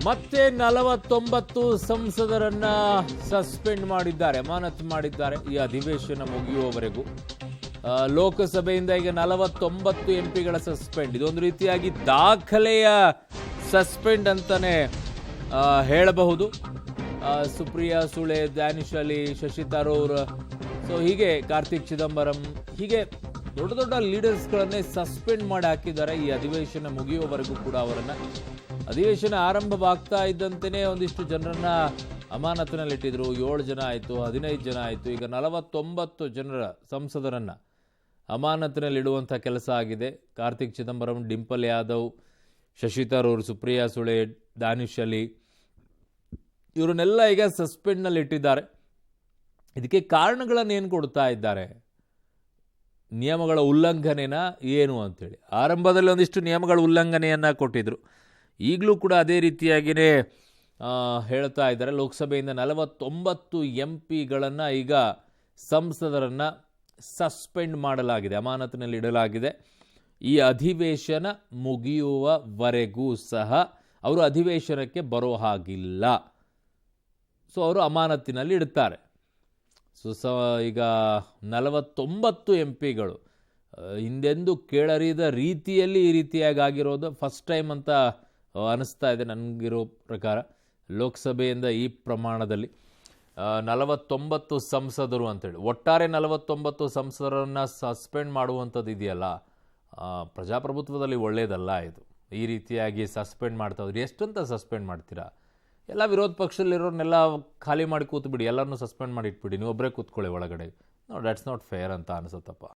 ಮತ್ತೆ 49 ಸಂಸದರನ್ನ ಸಸ್ಪೆಂಡ್ ಮಾಡಿದ್ದಾರೆ, ಅಮಾನತು ಮಾಡಿದ್ದಾರೆ ಈ ಅಧಿವೇಶನ ಮುಗಿಯುವವರೆಗೂ. ಲೋಕಸಭೆಯಿಂದ ಈಗ 49 ಎಂಪಿಗಳ ಸಸ್ಪೆಂಡ್. ಇದೊಂದು ರೀತಿಯಾಗಿ ದಾಖಲೆಯ ಸಸ್ಪೆಂಡ್ ಅಂತಾನೆ ಹೇಳಬಹುದು. ಸುಪ್ರಿಯಾ ಸುಳೆ, ಡ್ಯಾನಿಶ್ ಅಲಿ, ಶಶಿ ತರೂರ್, ಸೊ ಹೀಗೆ ಕಾರ್ತಿಕ್ ಚಿದಂಬರಂ, ಹೀಗೆ ದೊಡ್ಡ ದೊಡ್ಡ ಲೀಡರ್ಸ್ಗಳನ್ನೇ ಸಸ್ಪೆಂಡ್ ಮಾಡಿ ಹಾಕಿದ್ದಾರೆ ಈ ಅಧಿವೇಶನ ಮುಗಿಯುವವರೆಗೂ ಕೂಡ ಅವರನ್ನ. ಅಧಿವೇಶನ ಆರಂಭವಾಗ್ತಾ ಇದ್ದಂತೆಯೇ ಒಂದಿಷ್ಟು ಜನರನ್ನ ಅಮಾನತಿನಲ್ಲಿಟ್ಟಿದ್ರು. 7 ಜನ ಆಯಿತು, 15 ಜನ ಆಯಿತು. ಈಗ 49 ಜನರ ಸಂಸದರನ್ನ ಅಮಾನತಿನಲ್ಲಿಡುವಂಥ ಕೆಲಸ ಆಗಿದೆ. ಕಾರ್ತಿಕ್ ಚಿದಂಬರಂ, ಡಿಂಪಲ್ ಯಾದವ್, ಶಶಿ ತರೂರ್, ಸುಪ್ರಿಯಾ ಸುಳೆ, ದಾನಿಶ್ ಅಲಿ, ಇವರನ್ನೆಲ್ಲ ಈಗ ಸಸ್ಪೆಂಡ್ನಲ್ಲಿ ಇಟ್ಟಿದ್ದಾರೆ. ಇದಕ್ಕೆ ಕಾರಣಗಳನ್ನು ಏನು ಕೊಡ್ತಾ ಇದ್ದಾರೆ? ನಿಯಮಗಳ ಉಲ್ಲಂಘನೆನ ಏನು ಅಂತೇಳಿ ಆರಂಭದಲ್ಲಿ ಒಂದಿಷ್ಟು ನಿಯಮಗಳ ಉಲ್ಲಂಘನೆಯನ್ನು ಕೊಟ್ಟಿದ್ರು. ಈಗಲೂ ಕೂಡ ಅದೇ ರೀತಿಯಾಗಿಯೇ ಹೇಳ್ತಾ ಇದ್ದಾರೆ. ಲೋಕಸಭೆಯಿಂದ 49 ಎಂಪಿಗಳನ್ನು ಈಗ ಸಂಸದರನ್ನು ಸಸ್ಪೆಂಡ್ ಮಾಡಲಾಗಿದೆ, ಅಮಾನತಿನಲ್ಲಿ ಇಡಲಾಗಿದೆ. ಈ ಅಧಿವೇಶನ ಮುಗಿಯುವವರೆಗೂ ಸಹ ಅವರು ಅಧಿವೇಶನಕ್ಕೆ ಬರೋ ಹಾಗಿಲ್ಲ. ಸೊ ಅವರು ಅಮಾನತಿನಲ್ಲಿ ಇಡ್ತಾರೆ. ಈಗ 49 ಎಂಪಿಗಳು ಹಿಂದೆಂದೂ ಕೇಳರಿದ ರೀತಿಯಲ್ಲಿ ಈ ರೀತಿಯಾಗಿ ಆಗಿರೋದು ಫಸ್ಟ್ ಟೈಮ್ ಅಂತ ಅನಿಸ್ತಾ ಇದೆ ನನಗಿರೋ ಪ್ರಕಾರ. ಲೋಕಸಭೆಯಿಂದ ಈ ಪ್ರಮಾಣದಲ್ಲಿ 49 ಸಂಸದರು ಅಂತೇಳಿ ಒಟ್ಟಾರೆ 49 ಸಂಸದರನ್ನು ಸಸ್ಪೆಂಡ್ ಮಾಡುವಂಥದ್ದು ಇದೆಯಲ್ಲ, ಪ್ರಜಾಪ್ರಭುತ್ವದಲ್ಲಿ ಒಳ್ಳೆಯದಲ್ಲ ಇದು. ಈ ರೀತಿಯಾಗಿ ಸಸ್ಪೆಂಡ್ ಮಾಡ್ತಾ ಹೋದ್ರೆ ಎಷ್ಟಂತ ಸಸ್ಪೆಂಡ್ ಮಾಡ್ತೀರಾ? ಎಲ್ಲ ವಿರೋಧ ಪಕ್ಷದಲ್ಲಿರೋರ್ನೆಲ್ಲ ಖಾಲಿ ಮಾಡಿ ಕೂತ್ಬಿಡಿ, ಎಲ್ಲರನ್ನೂ ಸಸ್ಪೆಂಡ್ ಮಾಡಿ ಇಟ್ಬಿಡಿ, ನೀವು ಒಬ್ಬರೇ ಕೂತ್ಕೊಳ್ಳಿ ಒಳಗಡೆ. ನೋ, ದ್ಯಾಟ್ಸ್ ನಾಟ್ ಫೇರ್ ಅಂತ ಅನಿಸುತ್ತಪ್ಪ.